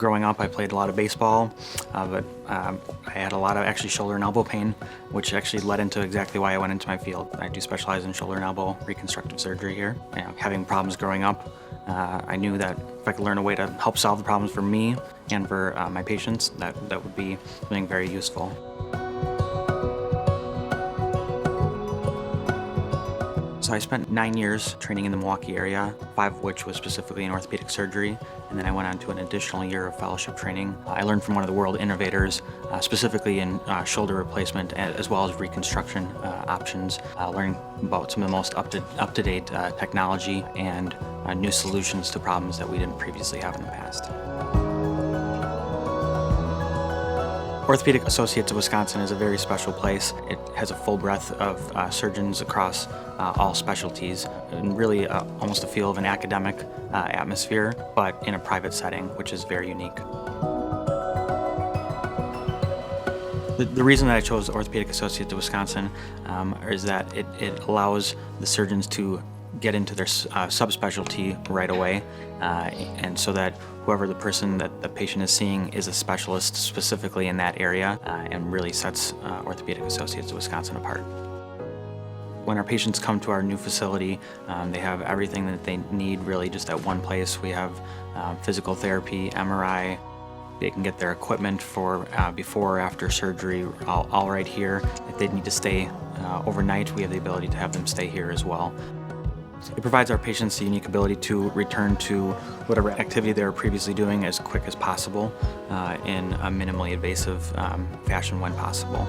Growing up, I played a lot of baseball, but I had a lot of actually shoulder and elbow pain, which actually led into exactly why I went into my field. I do specialize in shoulder and elbow reconstructive surgery here. Having problems growing up, I knew that if I could learn a way to help solve the problems for me and for my patients, that would be something very useful. So I spent 9 years training in the Milwaukee area, 5 of which was specifically in orthopedic surgery, and then I went on to an additional year of fellowship training. I learned from one of the world innovators, specifically in shoulder replacement as well as reconstruction options, learning about some of the most up-to-date technology and new solutions to problems that we didn't previously have in the past. Orthopaedic Associates of Wisconsin is a very special place. It has a full breadth of surgeons across all specialties, and really almost a feel of an academic atmosphere, but in a private setting, which is very unique. The reason that I chose Orthopaedic Associates of Wisconsin is that it allows the surgeons to get into their subspecialty right away, and so that whoever the person that the patient is seeing is a specialist specifically in that area, and really sets Orthopaedic Associates of Wisconsin apart. When our patients come to our new facility, they have everything that they need really just at one place. We have physical therapy, MRI. They can get their equipment for before or after surgery all right here. If they need to stay overnight, we have the ability to have them stay here as well. It provides our patients the unique ability to return to whatever activity they were previously doing as quick as possible in a minimally invasive fashion when possible.